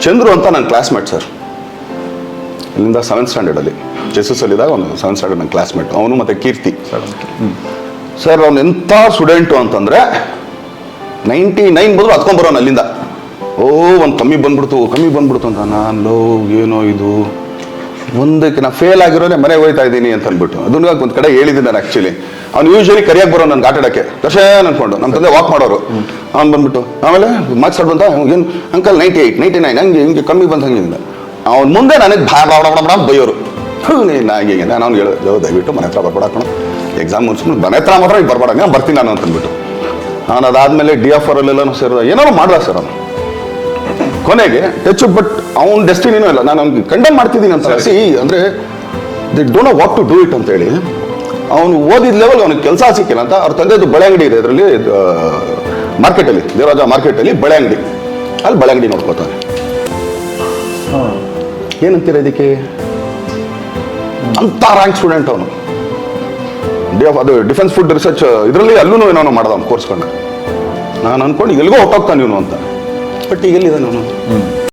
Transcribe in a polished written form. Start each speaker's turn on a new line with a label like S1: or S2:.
S1: ಚಂದ್ರು ಅಂತ ನನ್ನ classmate sir, ಇಲ್ಲಿಂದ 7th ಸ್ಟ್ಯಾಂಡರ್ಡಲ್ಲಿ JSS ಅಲ್ಲಿದ್ದಾಗ ಒಂದು 7th ಸ್ಟ್ಯಾಂಡರ್ಡ್ ನನ್ನ ಕ್ಲಾಸ್ಮೇಟ್, ಅವನು ಮತ್ತು ಕೀರ್ತಿ ಸರ್. ಅವ್ನು ಎಂಥ ಸ್ಟೂಡೆಂಟು ಅಂತಂದರೆ 99 ಬದಲು ಹತ್ಕೊಂಡ್ಬರೋನು ಅಲ್ಲಿಂದ. ಒಂದು ಕಮ್ಮಿ ಬಂದ್ಬಿಡ್ತು ಅಂತ. ನಾನು ಏನೋ ಇದು ಒಂದಕ್ಕೆ ನಾ ಫೇಲ್ ಆಗಿರೋದೇ ಮನೆಗೆ ಹೋಗ್ತಾ ಇದ್ದೀನಿ ಅಂತ ಅಂದ್ಬಿಟ್ಟು ಅದನ್ನ ಒಂದು ಕಡೆ ಹೇಳಿದ್ದೀನಿ ನಾನು. ಆ್ಯಕ್ಚುಲಿ ಅವ್ನು ಯೂಶ್ವಲಿ ಕರಿಯಾಗಿ ಬರೋ ನನ್ನ ಆಟಾಡೋಕ್ಕೆ ದರ್ಶನ್ ಅನ್ಕೊಂಡು, ನಮ್ಮ ತಂದೆ ವಾಕ್ ಮಾಡೋರು. ಅವ್ನು ಬಂದ್ಬಿಟ್ಟು ಆಮೇಲೆ ಮಾರ್ಕ್ಸ್ ಬಂತ ಏನು ಅಂಕಲ್ 98, 99 ಹಂಗೆ ಕಮ್ಮಿ ಬಂದು ಹಂಗೆ. ಅವ್ನು ಮುಂದೆ ನನಗೆ ಬೈಯೋರು. ನೀನು ಹಂಗೆ ನಾನು ಅವ್ನು ಹೇಳೋ ದಯವಿಟ್ಟು ಮನೆ ಹತ್ರ ಬರ್ಬೇಡ ಕಣೋ, ಎಕ್ಸಾಮ್ ಮುಗಿಸ್ಬಿಟ್ಟು ಮನೆ ಹತ್ರ ಮಾತ್ರ ಈಗ ಬರ್ಬೇಡ, ನಾನು ಬರ್ತೀನಿ ನಾನು ಅಂತಂದ್ಬಿಟ್ಟು. ನಾನು ಅದಾದಮೇಲೆ DFR ಅಲ್ಲೆಲ್ಲನೂ ಸೇರಿದ ಏನಾರು ಮಾಡ್ದ ಸರ್ ಅವನು. ಕೊನೆಗೆ ಟಚ್ ಬಟ್ ಅವ್ನ ಡೆಸ್ಟಿನಿನೂ ಇಲ್ಲ, ನಾನು ಅವ್ನಿಗೆ ಕಂಡಮ್ ಮಾಡ್ತಿದ್ದೀನಿ ಅಂತ ಸಿ ಅಂದರೆ ದಿ don't know what to do it ಅಂತೇಳಿ. ಅವನು ಓದಿದ ಲೆವೆಲ್ ಅವ್ನಿಗೆ ಕೆಲಸ ಸಿಕ್ಕಿಲ್ಲ ಅಂತ ಅವ್ರ ತಂದೆದು ಬಳೆ ಅಂಗಡಿ ಇದೆ, ಇದರಲ್ಲಿ ಮಾರ್ಕೆಟಲ್ಲಿ, ದೇವರಾಜ ಮಾರ್ಕೆಟಲ್ಲಿ ಬಳೆ ಅಂಗಡಿ, ಅಲ್ಲಿ ಬಳೆ ಅಂಗಡಿ ನೋಡ್ಕೋತಾನೆ. ಏನಂತೀರ ಇದಕ್ಕೆ? ಅಂತ ರ್ಯಾಂಕ್ ಸ್ಟೂಡೆಂಟ್ ಅವನು. ಅದು ಡಿಫೆನ್ಸ್ ಫುಡ್ ರಿಸರ್ಚ್ ಇದರಲ್ಲಿ ಅಲ್ಲೂ ಏನೋ ಮಾಡ್ದ ಅವ್ನು ಕೋರ್ಸ್ಕೊಂಡು. ನಾನು ಅನ್ಕೊಂಡು ಎಲ್ಲಿಗೋ ಹೊಟ್ಟೋಗ್ತಾನೆ ಇವನು ಅಂತ. ಬಟ್ ಈಗ ಎಲ್ಲಿದ್ದಾನೆ ಅವನು?